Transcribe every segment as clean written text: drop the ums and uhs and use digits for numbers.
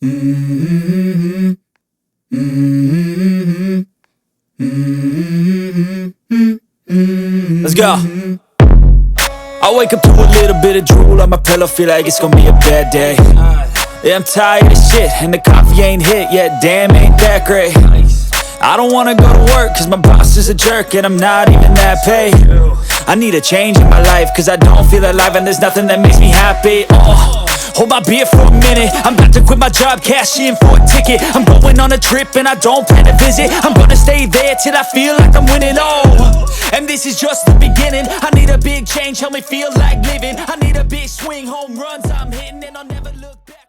Let's go. I wake up to a little bit of drool on my pillow, feel like it's gonna be a bad day. Yeah, I'm tired of shit, and the coffee ain't hit yet, damn, ain't that great. I don't wanna go to work, cause my boss is a jerk, and I'm not even that paid. I need a change in my life, cause I don't feel alive, and there's nothing that makes me happy. Hold my beer for a minute, I'm about to quit my job, cash in for a ticket. I'm going on a trip and I don't plan to visit. I'm gonna stay there till I feel like I'm winning, and this is just the beginning. I need a big change, help me feel like living. I need a big swing, home runs I'm hitting, and I'll never look back.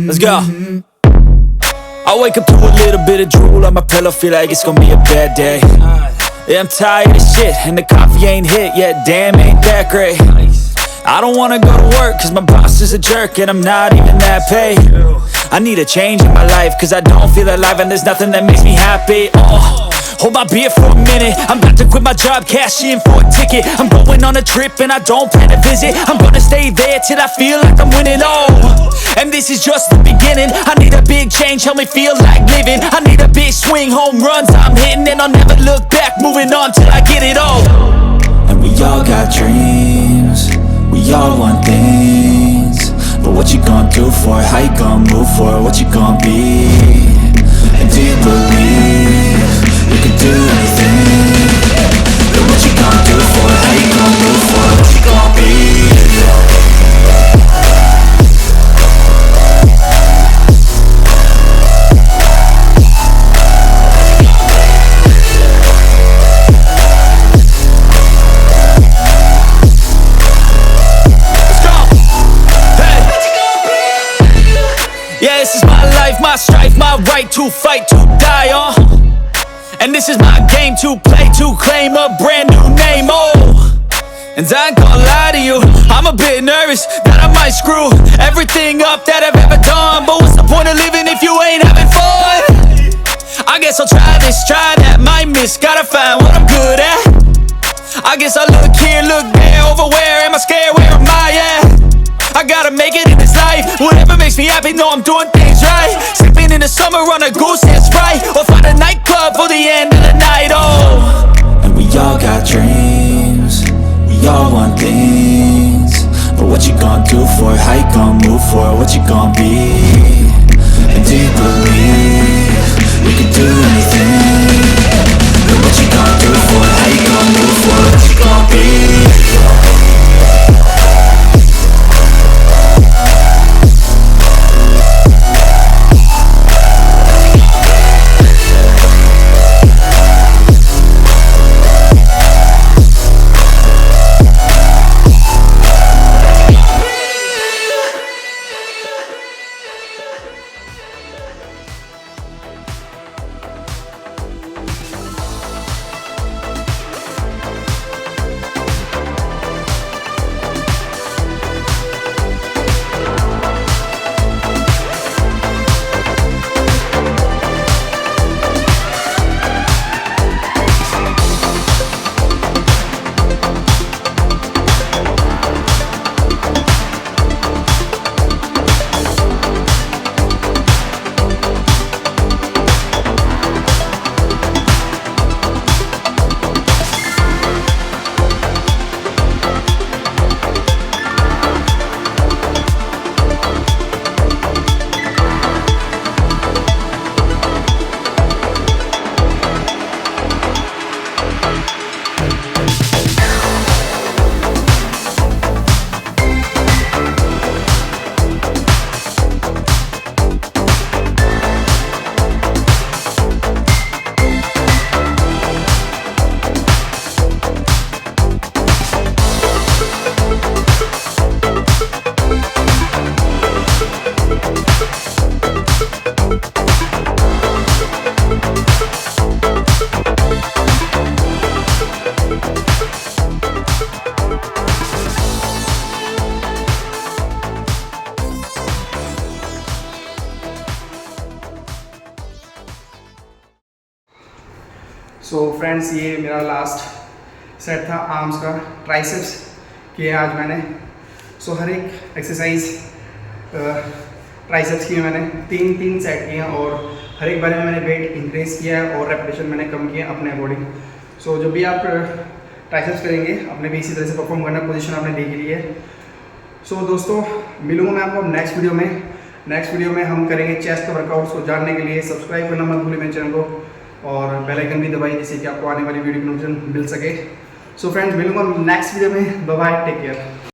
Let's go. I wake up to a little bit of drool on my pillow, feel like it's gonna be a bad day. Yeah, I'm tired of shit, and the coffee ain't hit yet, damn, ain't that great. I don't wanna go to work, cause my boss is a jerk, and I'm not even that paid. I need a change in my life, cause I don't feel alive, and there's nothing that makes me happy. Hold my beer for a minute, I'm about to quit my job, cash in for a ticket. I'm going on a trip and I don't plan to visit. I'm gonna stay there till I feel like I'm winning, and this is just the beginning. I need a big change, help me feel like living. I need a big swing, home runs I'm hitting, and I'll never look back, moving on till I get it all. And we all got dreams, we all want things, but what you gonna do for it? How you gonna move for it? What you gonna be? And do you believe you can do anything? But what you gonna do for it? How you gonna move for it? What you gonna be? Yeah, this is my life, my strife, my right to fight, to die, and this is my game to play, to claim a brand new name, and I ain't gonna lie to you, I'm a bit nervous that I might screw everything up that I've ever done. But what's the point of living if you ain't having fun? I guess I'll try this, try that, might miss, gotta find what I'm good at. I guess I look here, look there, over where am I scared, where am I at? I gotta make it in this life, whatever makes me happy, know I'm doing things right. Sleeping in the summer on a goose and Sprite, or find a nightclub for the end of the night, And we all got dreams, we all want things, but what you gonna do for it? How you gonna move for it? What you gonna be? And do you believe you can do anything? But what you gonna do for it? How you gonna move for it? What you gonna be? So friends, ये मेरा last set था arms का, triceps किए आज मैंने। सो हर एक exercise triceps किए मैंने, तीन सेट किए हैं और हर एक बार में मैंने वेट इंक्रीज किया है और रेपिटेशन मैंने कम किया अपने अकॉर्डिंग। सो जब भी आप ट्राइसेप्स करेंगे अपने भी इसी तरह से परफॉर्म करना, पोजीशन आपने देख ली है। सो दोस्तों, मिलूंगा मैं आपको नेक्स्ट वीडियो में। नेक्स्ट वीडियो में हम करेंगे चेस्ट के वर्कआउट्स को जानने के लिए सब्सक्राइब करना मत भूलिए मेरे चैनल को और बेल आइकन भी दबाइए जिससे कि आपको आने वाली वीडियो की नोटिफिकेशन मिल सके। सो फ्रेंड्स, मिलूंगा नेक्स्ट वीडियो में। Bye bye, take care.